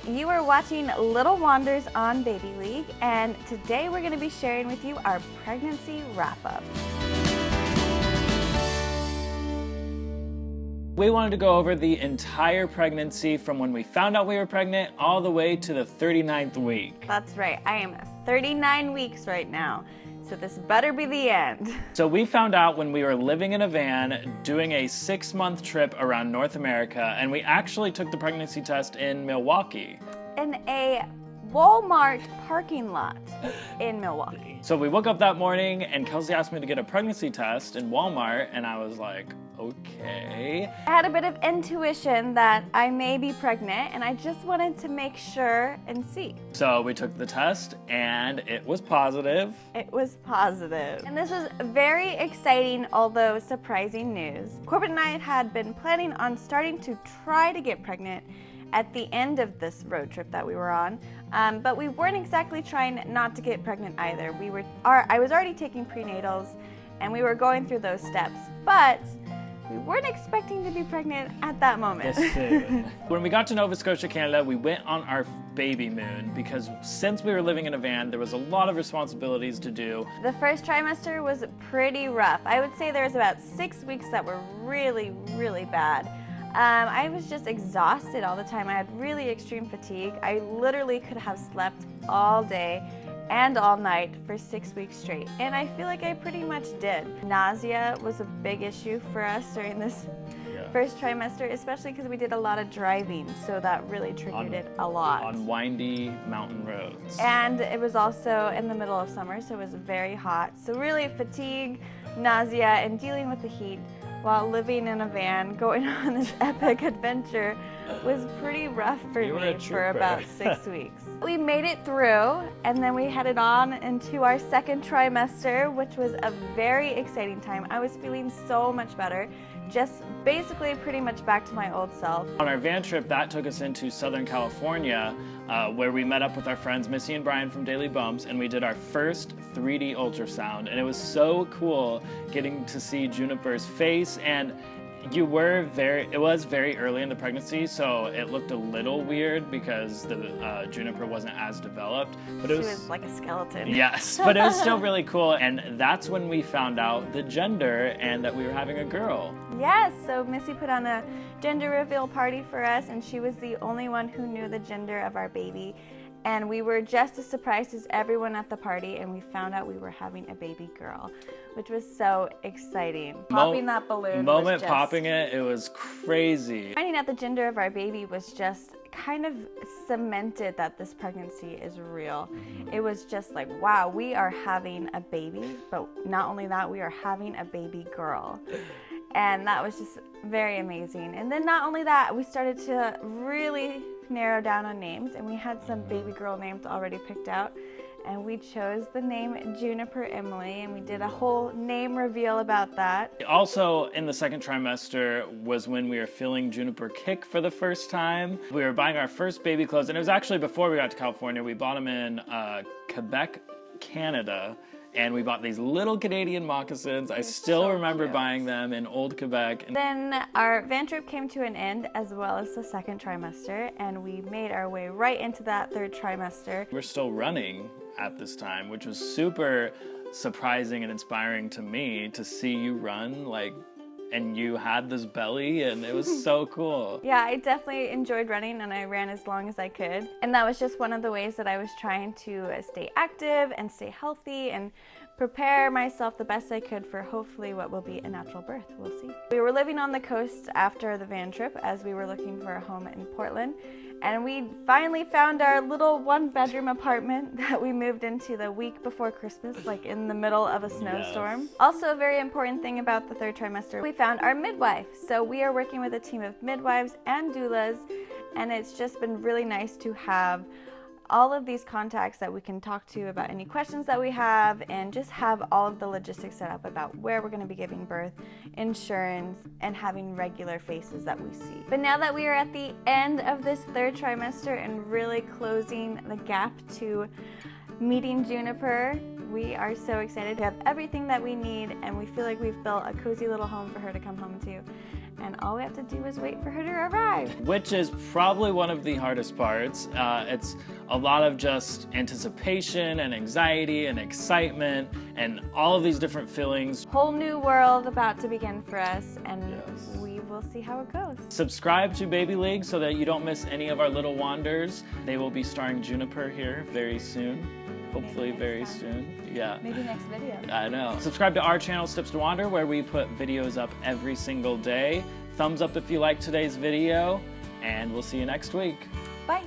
You are watching Little Wonders on BabyLeague, and today we're going to be sharing with you our pregnancy wrap-up. We wanted to go over the entire pregnancy from when we found out we were pregnant all the way to the 39th week. That's right, I am 39 weeks right now, so this better be the end. So we found out when we were living in a van doing a 6-month trip around North America, and we actually took the pregnancy test in Milwaukee. In a Walmart parking lot in Milwaukee. So we woke up that morning and Kelsey asked me to get a pregnancy test in Walmart, and I was like, okay. I had a bit of intuition that I may be pregnant, and I just wanted to make sure and see. So we took the test and it was positive. It was positive. And this was very exciting, although surprising news. Corbin and I had been planning on starting to try to get pregnant at the end of this road trip that we were on, but we weren't exactly trying not to get pregnant either. I was already taking prenatals, and we were going through those steps, but we weren't expecting to be pregnant at that moment. When we got to Nova Scotia, Canada, we went on our baby moon because since we were living in a van, there was a lot of responsibilities to do. The first trimester was pretty rough. I would say there was about 6 weeks that were really, really bad. I was just exhausted all the time. I had really extreme fatigue. I literally could have slept all day and all night for 6 weeks straight. And I feel like I pretty much did. Nausea was a big issue for us during this first trimester, especially because we did a lot of driving, so that really triggered it a lot. On windy mountain roads. And it was also in the middle of summer, so it was very hot. So really fatigue, nausea, and dealing with the heat while living in a van, going on this epic adventure was pretty rough for me for about 6 weeks. We made it through, and then we headed on into our second trimester, which was a very exciting time. I was feeling so much better, just basically pretty much back to my old self. On our van trip, that took us into Southern California, where we met up with our friends Missy and Brian from Daily Bumps, and we did our first 3D ultrasound, and it was so cool getting to see Juniper's face. And it was very early in the pregnancy, so it looked a little weird because the Juniper wasn't as developed. But she was like a skeleton. Yes, but it was still really cool, and that's when we found out the gender and that we were having a girl. Yes, so Missy put on a gender reveal party for us, and she was the only one who knew the gender of our baby. And we were just as surprised as everyone at the party, and we found out we were having a baby girl, which was so exciting. Popping that balloon popping it was crazy. Finding out the gender of our baby was just kind of cemented that this pregnancy is real. It was just like, wow, we are having a baby, but not only that, we are having a baby girl. And that was just very amazing. And then not only that, we started to really narrow down on names, and we had some baby girl names already picked out, and we chose the name Juniper Emily, and we did a whole name reveal about that. Also in the second trimester was when we were feeling Juniper kick for the first time. We were buying our first baby clothes, and it was actually before we got to California. We bought them in Quebec, Canada. And we bought these little Canadian moccasins. I still remember buying them in old Quebec. Then our van trip came to an end, as well as the second trimester, and we made our way right into that third trimester. We're still running at this time, which was super surprising and inspiring to me to see you run, and you had this belly, and it was so cool. Yeah, I definitely enjoyed running, and I ran as long as I could. And that was just one of the ways that I was trying to stay active and stay healthy and prepare myself the best I could for hopefully what will be a natural birth. We'll see. We were living on the coast after the van trip as we were looking for a home in Portland. And we finally found our little 1-bedroom apartment that we moved into the week before Christmas, like in the middle of a snowstorm. Yes. Also, a very important thing about the third trimester, we found our midwife. So we are working with a team of midwives and doulas, and it's just been really nice to have all of these contacts that we can talk to about any questions that we have, and just have all of the logistics set up about where we're going to be giving birth, insurance, and having regular faces that we see. But now that we are at the end of this third trimester and really closing the gap to meeting Juniper, we are so excited. We have everything that we need, and we feel like we've built a cozy little home for her to come home to. and all we have to do is wait for her to arrive. Which is probably one of the hardest parts. It's a lot of just anticipation and anxiety and excitement and all of these different feelings. Whole new world about to begin for us, and we will see how it goes. Subscribe to BabyLeague so that you don't miss any of our little wonders. They will be starring Juniper here very soon. Hopefully very soon. Yeah. Maybe next video. I know. Subscribe to our channel, Steps to Wander, where we put videos up every single day. Thumbs up if you liked today's video, and we'll see you next week. Bye.